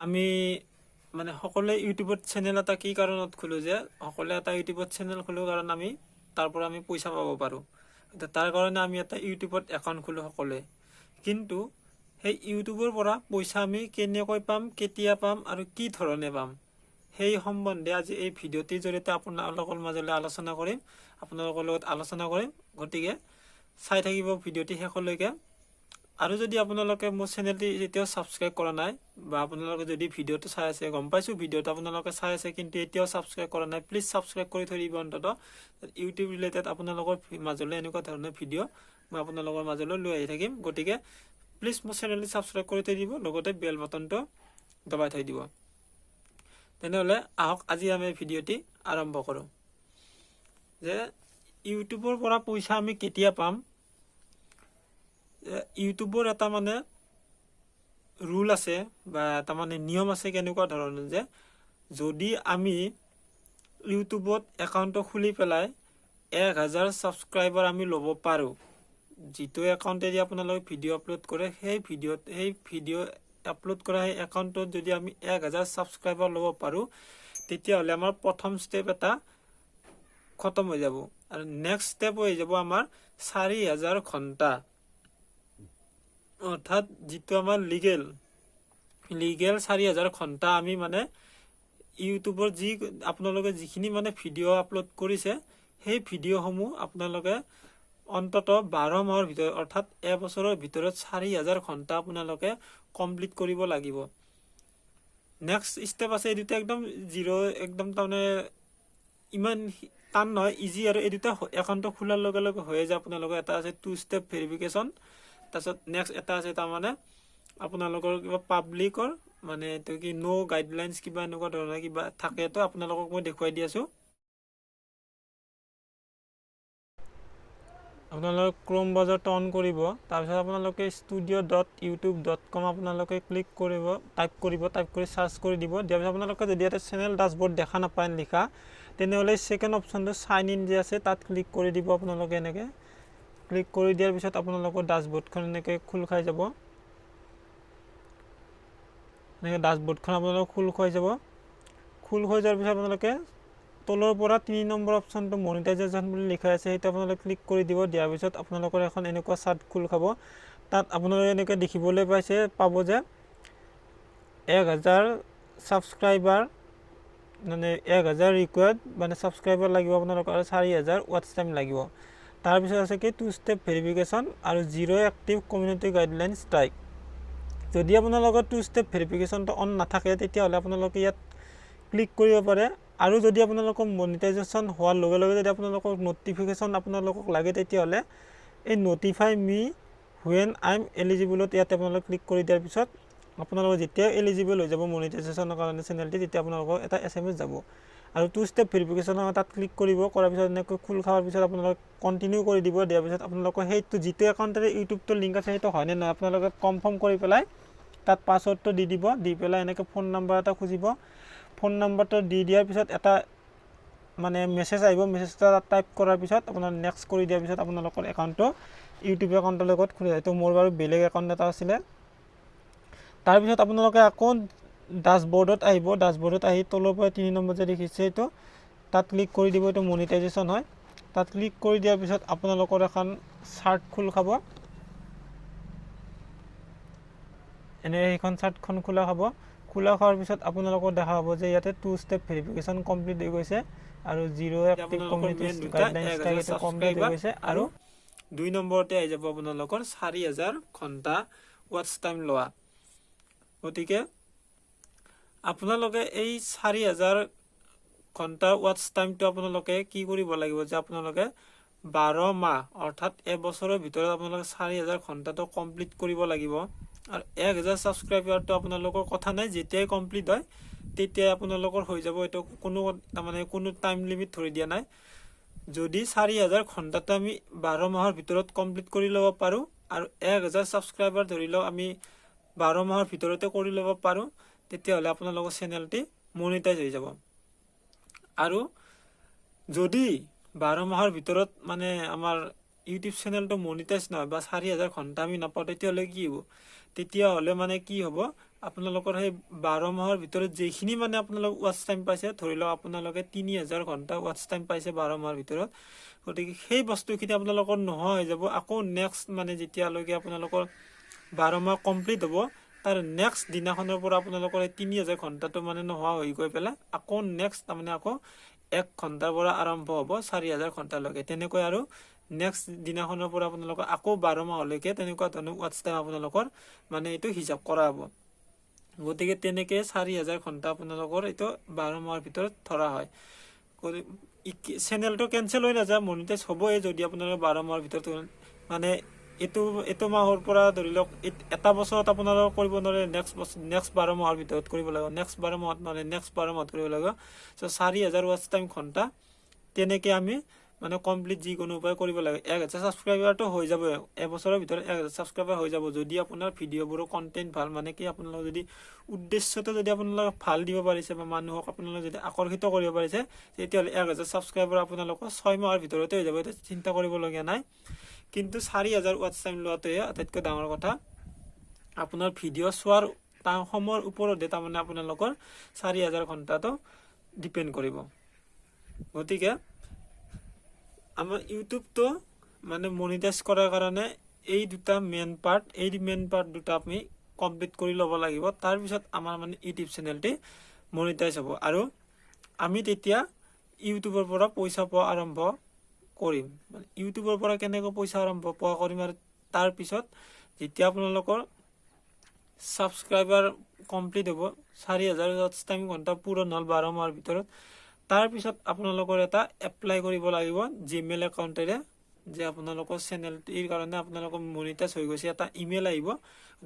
আমি মানে সকলে ইউটিউবত চেনেল এটা কি কাৰণত খোলো যে সকলে এটা ইউটিউবত চেনেল খোলো কাৰণ আমি তাৰ পৰা আমি পইচা পাব পাৰো তাৰ কাৰণে আমি এটা ইউটিউবত একাউণ্ট খোলো সকলে কিন্তু সেই ইউটিউবৰ পৰা পইচা আমি কেনেকৈ পাম কেতিয়া পাম আৰু কি ধৰণে পাম সেই সম্বন্ধে আজি এই ভিডিঅ'টিৰ জৰিয়তে আপোনালোকৰ মাজলৈ আলোচনা কৰিম আপোনালোকৰ লগত আলোচনা কৰিম গতিকে চাই থাকিব ভিডিঅ'টি শেষলৈকে আৰু যদি আপোনালোকে মোৰ চেনেলটি এতিয়াও সাবস্ক্ৰাইব কৰা নাই বা আপোনালোকে যদি ভিডিঅ'টো চাই আছে গম পাইছো ভিডিঅ'টো আপোনালোকে চাই আছে কিন্তু এতিয়াও সাবস্ক্ৰাইব কৰা নাই প্লিজ সাবস্ক্ৰাইব কৰি থৈ দিব অন্ততঃ ইউটিউব ৰিলেটেড আপোনালোকৰ মাজলৈ এনেকুৱা ধৰণৰ ভিডিঅ' মই আপোনালোকৰ মাজলৈ লৈ আহি থাকিম গতিকে প্লিজ মোৰ চেনেলটি সাবস্ক্ৰাইব কৰি থৈ দিব লগতে বেল বাটনটো দবাই থৈ দিব তেনেহলে আহক আজি আমি ভিডিঅ'টি আৰম্ভ কৰো যে ইউটিউবৰ পৰা পইচা আমি কেতিয়া পাম ইউটিউবৰ এটা মানে ৰুল আছে বা এটা মানে নিয়ম আছে কেনেকুৱা ধৰণৰ যে যদি আমি ইউটিউবত একাউণ্ট খুলি পেলাই 1000 সাবস্ক্ৰাইবাৰ আমি ল'ব পাৰো যিটো একাউণ্টেদি আপোনালোকে ভিডিঅ' আপলোড কৰে সেই ভিডিঅ' আপলোড কৰা সেই একাউণ্টত যদি আমি 1000 সাবস্ক্ৰাইবাৰ ল'ব পাৰো তেতিয়াহ'লে আমাৰ প্ৰথম ষ্টেপ এটা খতম হৈ যাব আৰু নেক্সট ষ্টেপ হৈ যাব আমাৰ 4000 ঘণ্টা অৰ্থাৎ যেটো আমাৰ লিগেল 4000 ঘণ্টা আমি মানে ইউটিউবৰ যি আপোনালোকে যিখিনি মানে ভিডিঅ' আপলোড কৰিছে সেই ভিডিঅ' সমূহ আপোনালোকে অন্তত 12 মাহৰ ভিতৰত অৰ্থাৎ এবছৰৰ ভিতৰত 4000 ঘণ্টা আপোনালোকে কমপ্লিট কৰিব লাগিব নেক্সট ষ্টেপ আছে এই দুটা একদম জিৰো একদম তাৰমানে ইমান টান নহয় ইজি আৰু এই দুটা একাউণ্ট খোলাৰ লগে লগে হৈ যায় আপোনালোকৰ এটা আছে টু ষ্টেপ ভেৰিফিকেশ্যন তাৰপিছত নেক্সট এটা আছে তাৰমানে আপোনালোকৰ কিবা পাব্লিকৰ মানে এটো কি নো গাইডলাইনছ কিবা এনেকুৱা ধৰণৰ কিবা থাকে তো আপোনালোকক মই দেখুৱাই দি আছো আপোনালোকে ক্ৰোম ব্ৰাউজাৰটো অন কৰিব তাৰপিছত আপোনালোকে studio.youtube.com আপোনালোকে ক্লিক কৰিব টাইপ কৰি সাৰ্চ কৰি দিব দিয়াৰ পিছত আপোনালোকে যদি এটা চেনেল ড্যাশবোৰ্ড দেখা নাপায় লিখা তেনেহলে সেকেন্ড অপচনটো সাইন ইন যে আছে তাত ক্লিক কৰি দিব আপোনালোকে এনেকে ক্লিক কৰি দিয়াৰ পিছত আপোনালোকৰ ড্যাশবোৰ্ডখন এনেকে খুল খাই যাব এনেকে ড্যাশবোৰ্ডখন আপোনালোকৰ খুল খাই যাব খুল হৈ যোৱাৰ পিছত আপোনালোকে তলৰ পৰা 3 নম্বৰ অপচনটো মনিটাইজেশ্যন বুলি লিখা আছে সেইটো আপোনালোকে ক্লিক কৰি দিব দিয়াৰ পিছত আপোনালোকৰ এখন এনেকুৱা চাৰ্ট খুল খাব তাত আপোনালোকে এনেকৈ দেখিবলৈ পাব যে 1000 সাবস্ক্ৰাইবাৰ মানে 1000 ৰিকোয়াৰ্ড মানে সাবস্ক্ৰাইবাৰ লাগিব আপোনালোকৰ আৰু 4000 ওয়াচ টাইম লাগিব তাৰ পিছত আছে কি টু ষ্টেপ ভেৰিফিকেশ্যন আৰু zero active community guideline strike যদি আপোনালোকৰ টু ষ্টেপ ভেৰিফিকেশ্যনটো অন নাথাকে তেতিয়াহ'লে আপোনালোকে ইয়াত ক্লিক কৰিব পাৰে আৰু যদি আপোনালোকৰ মনিটাইজেশ্যন হোৱাৰ লগে লগে যদি আপোনালোকৰ নটিফিকেশ্যন আপোনালোকক লাগে তেতিয়াহ'লে এই notify me when I am eligible ইয়াতে আপোনালোকে ক্লিক কৰি দিয়াৰ পিছত আপোনালোকৰ যেতিয়া এলিজিবল হৈ যাব মনিটাইজেশ্যনৰ কাৰণে চেনেলটি তেতিয়া আপোনালোকৰ এটা এছএমএছ যাব আৰু টু ষ্টেপ ভেৰিফিকেশ্যনৰ তাত ক্লিক কৰিব কৰাৰ পিছত এনেকৈ খুল খাৱাৰ পিছত আপোনালোকে কন্টিনিউ কৰি দিব দিয়াৰ পিছত আপোনালোকৰ সেইটো যিটো একাউণ্টৰে ইউটিউবটো লিংক আছে সেইটো হয়নে নহয় আপোনালোকে কনফাৰ্ম কৰি পেলাই তাত পাছৱৰ্ডটো দি দিব দি পেলাই এনেকৈ ফোন নম্বৰ এটা খুজিব ফোন নম্বৰটো দি দিয়াৰ পিছত এটা মানে মেছেজ আহিব মেছেজটা টাইপ কৰাৰ পিছত আপোনাৰ নেক্সট কৰি দিয়াৰ পিছত আপোনালোকৰ একাউণ্টটো ইউটিউব একাউণ্টৰ লগত খুলি যায় তো মোৰ বাৰু বেলেগ একাউণ্ট এটা আছিল তাৰ পিছত আপোনালোকে আকৌ ড্যাশবোৰ্ডত আহিব ড্যাশবোৰ্ডত আহি তলৰ পৰা 3 নম্বৰ যে দেখিছে এইটো তাত ক্লিক কৰি দিব এইটো মনিটাইজেশ্যন হয় তাত ক্লিক কৰি দিয়াৰ পিছত আপোনালোকৰ এখন চাৰ্ট খুল খাব এনে এইখন চাৰ্টখন খোলা খাব খোলা খোৱাৰ পিছত আপোনালোকৰ দেখা হ'ব যে ইয়াতে টু ষ্টেপ ভেৰিফিকেশ্যন কমপ্লিট হৈ গৈছে আৰু জিৰো এক্টিভ কমিউনিটি গাইডলাইনছ এটা কমপ্লিট হৈ গৈছে আৰু 2 নম্বৰতে আহি যাব আপোনালোকৰ 4000 ঘণ্টা ওয়াচ টাইম লোৱা গতিকে আপোনালোকে এই 4000 ঘণ্টা ওয়াচ টাইমটো আপোনালোকে কি কৰিব লাগিব যে আপোনালোকে 12 মাহ অৰ্থাৎ এবছৰৰ ভিতৰত আপোনালোকে 4000 ঘণ্টাটো কমপ্লিট কৰিব লাগিব আৰু 1000 সাবস্ক্ৰাইবাৰটো আপোনালোকৰ কথা নাই যেতিয়াই কমপ্লিট হয় তেতিয়াই আপোনালোকৰ হৈ যাব এটো কোনো টাইম লিমিট ধৰি দিয়া নাই যদি 4000 ঘণ্টাটো আমি 12 মাহৰ ভিতৰত কমপ্লিট কৰি ল'ব পাৰো আৰু 1000 সাবস্ক্ৰাইবাৰ ধৰি লও আমি 12 মাহৰ ভিতৰতে কৰি ল'ব পাৰো তেতিয়াহ'লে আপোনালোকৰ চেনেলটি মনিটাইজ হৈ যাব আৰু যদি 12 মাহৰ ভিতৰত মানে আমাৰ ইউটিউব চেনেলটো মনিটাইজ নহয় বা 4000 ঘণ্টা আমি নাপাওঁ তেতিয়াহ'লে কি হ'ব মানে কি হ'ব আপোনালোকৰ সেই 12 মাহৰ ভিতৰত যেইখিনি মানে আপোনালোক ৱাচ টাইম পাইছে, ধৰি লওক আপোনালোকে 3000 ঘণ্টা ৱাচ টাইম পাইছে 12 মাহৰ ভিতৰত, গতিকে সেই বস্তুখিনি আপোনালোকৰ নোহোৱা হৈ যাব। আকৌ নেক্সট মানে যেতিয়ালৈকে আপোনালোকৰ 12 মাহ কমপ্লিট হ'ব, তাৰ নেক্সট দিনাখনৰ পৰা আপোনালোকৰ এই 3000 ঘণ্টাটো মানে নোহোৱা হৈ গৈ পেলাই আকৌ নেক্সট তাৰমানে আকৌ 1 ঘণ্টাৰ পৰা আৰম্ভ হ'ব 4000 ঘণ্টালৈকে। তেনেকৈ আৰু নেক্সট দিনাখনৰ পৰা আপোনালোকৰ আকৌ 12 মাহলৈকে তেনেকুৱা ধৰণৰ ৱাচ টাইম আপোনালোকৰ মানে এইটো হিচাপ কৰা হ'ব। গতিকে তেনেকে 4000 ঘণ্টা আপোনালোকৰ এইটো 12 মাহৰ ভিতৰত ধৰা হয়। চেনেলটো কেনচেল হৈ নাযায়, মনিটাইজ হ'বই যদি আপোনালোকে 12 মাহৰ ভিতৰত মানে এইটো মাহৰ পৰা ধৰি লওক এটা বছৰত আপোনালোকে কৰিব নোৱাৰে, নেক্সট 12 মাহৰ ভিতৰত কৰিব লাগিব, নেক্সট 12 মাহত নহ'লে নেক্সট 12 মাহত কৰিব লাগিব। চ' 4000 ৱাচ টাইম ঘণ্টা তেনেকৈ আমি মানে কমপ্লিট যিকোনো উপায় কৰিব লাগে। 1000 ছাবস্ক্ৰাইবাৰটো হৈ যাব, এবছৰৰ ভিতৰত 1000 ছাবস্ক্ৰাইবাৰ হৈ যাব যদি আপোনাৰ ভিডিঅ'বোৰৰ কণ্টেণ্ট ভাল, মানে কি আপোনালোকে যদি উদ্দেশ্যটো যদি আপোনালোকে ভাল দিব পাৰিছে বা মানুহক আপোনালোকে যদি আকৰ্ষিত কৰিব পাৰিছে, তেতিয়াহ'লে 1000 ছাবস্ক্ৰাইবাৰ আপোনালোকৰ 6 মাহৰ ভিতৰতে হৈ যাব, এইটো চিন্তা কৰিবলগীয়া নাই। কিন্তু 4000 ৱাচ টাইম লোৱাটোৱে আটাইতকৈ ডাঙৰ কথা। আপোনাৰ ভিডিঅ' চোৱাৰ সময়ৰ ওপৰতে তাৰমানে আপোনালোকৰ 4000 ঘণ্টাটো ডিপেণ্ড কৰিব। গতিকে আমাৰ ইউটিউবটো মানে মনিটাইজ কৰাৰ কাৰণে এই মেইন পাৰ্ট দুটা আমি কমপ্লিট কৰি ল'ব লাগিব। তাৰপিছত আমাৰ মানে ইউটিউব চেনেলটি মনিটাইজ হ'ব আৰু আমি তেতিয়া ইউটিউবৰ পৰা পইচা পোৱা আৰম্ভ কৰিম। মানে ইউটিউবৰ পৰা কেনেকৈ পইচা আৰম্ভ পোৱা কৰিম, আৰু তাৰপিছত যেতিয়া আপোনালোকৰ ছাবস্ক্ৰাইবাৰ কমপ্লিট হ'ব, 4000 ৱাচ টাইম ঘণ্টা পূৰণ হ'ল 12 মাহৰ ভিতৰত, তাৰপিছত আপোনালোকৰ এটা এপ্লাই কৰিব লাগিব জিমেইল একাউণ্টেৰে, যে আপোনালোকৰ চেনেলটিৰ কাৰণে আপোনালোকৰ মনিটাইজ হৈ গৈছে, এটা ইমেইল আহিব।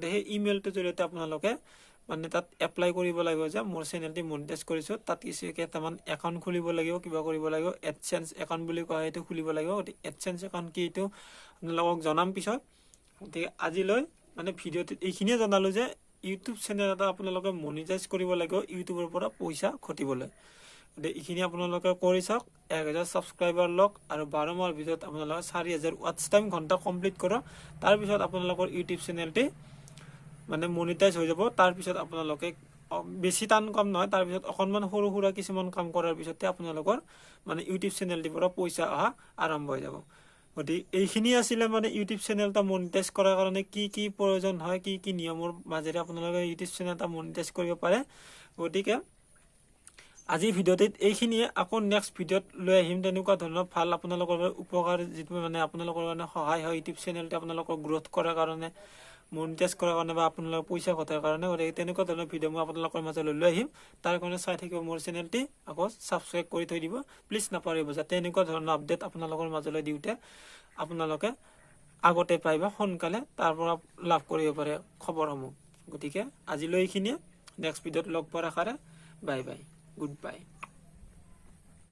সেই ইমেইলটোৰ জৰিয়তে আপোনালোকে মানে তাত এপ্লাই কৰিব লাগিব যে মোৰ চেনেলটি মনিটাইজ কৰিছোঁ। তাত কিছু কেইটামান একাউণ্ট খুলিব লাগিব, কিবা কৰিব লাগিব, এডচেঞ্চ একাউণ্ট বুলি কোৱা সেইটো খুলিব লাগিব। গতিকে এডচেঞ্চ একাউণ্ট কি এইটো আপোনালোকক জনাম পিছত। গতিকে আজিলৈ মানে ভিডিঅ'টোত এইখিনিয়ে জনালোঁ যে ইউটিউব চেনেল এটা আপোনালোকে মনিটাইজ কৰিব লাগিব ইউটিউবৰ পৰা পইচা ঘটিবলৈ। গতিকে এইখিনি আপোনালোকে কৰি চাওক, 1000 ছাবস্ক্ৰাইবাৰ লওক আৰু 12 মাহৰ ভিতৰত আপোনালোকে 4000 ৱাচ টাইম ঘণ্টা কমপ্লিট কৰক। তাৰপিছত আপোনালোকৰ ইউটিউব চেনেলটি মানে মনিটাইজ হৈ যাব। তাৰপিছত আপোনালোকে বেছি টান কাম নহয়, তাৰপিছত অকণমান সৰু সুৰা কিছুমান কাম কৰাৰ পিছতে আপোনালোকৰ মানে ইউটিউব চেনেলটিৰ পৰা পইচা অহা আৰম্ভ হৈ যাব। গতিকে এইখিনি আছিলে মানে ইউটিউব চেনেল এটা মনিটাইজ কৰাৰ কাৰণে কি কি প্ৰয়োজন হয়, কি কি নিয়মৰ মাজেৰে আপোনালোকে ইউটিউব চেনেল এটা মনিটাইজ কৰিব পাৰে। গতিকে আজিৰ ভিডিঅ'টিত এইখিনিয়ে। আকৌ নেক্সট ভিডিঅ'ত লৈ আহিম তেনেকুৱা ধৰণৰ ভাল আপোনালোকৰ উপকাৰ, যিটো মানে আপোনালোকৰ কাৰণে সহায় হয় ইউটিউব চেনেলটো আপোনালোকৰ গ্ৰ'থ কৰাৰ কাৰণে, মনিটাইজ কৰাৰ কাৰণে বা আপোনালোকৰ পইচা ঘটাৰ কাৰণে। গতিকে তেনেকুৱা ধৰণৰ ভিডিঅ' মই আপোনালোকৰ মাজলৈ লৈ আহিম। তাৰ কাৰণে চাই থাকিব মোৰ চেনেলটি, আকৌ ছাবস্ক্ৰাইব কৰি থৈ দিব প্লিজ, নাপাহৰিব, যাতে এনেকুৱা ধৰণৰ আপডেট আপোনালোকৰ মাজলৈ দিওঁতে আপোনালোকে আগতে পাই বা সোনকালে তাৰ পৰা লাভ কৰিব পাৰে খবৰসমূহ। গতিকে আজিলৈ এইখিনিয়ে, নেক্সট ভিডিঅ'ত লগ পোৱাৰ আশাৰে বাই বাই, গুড বাই।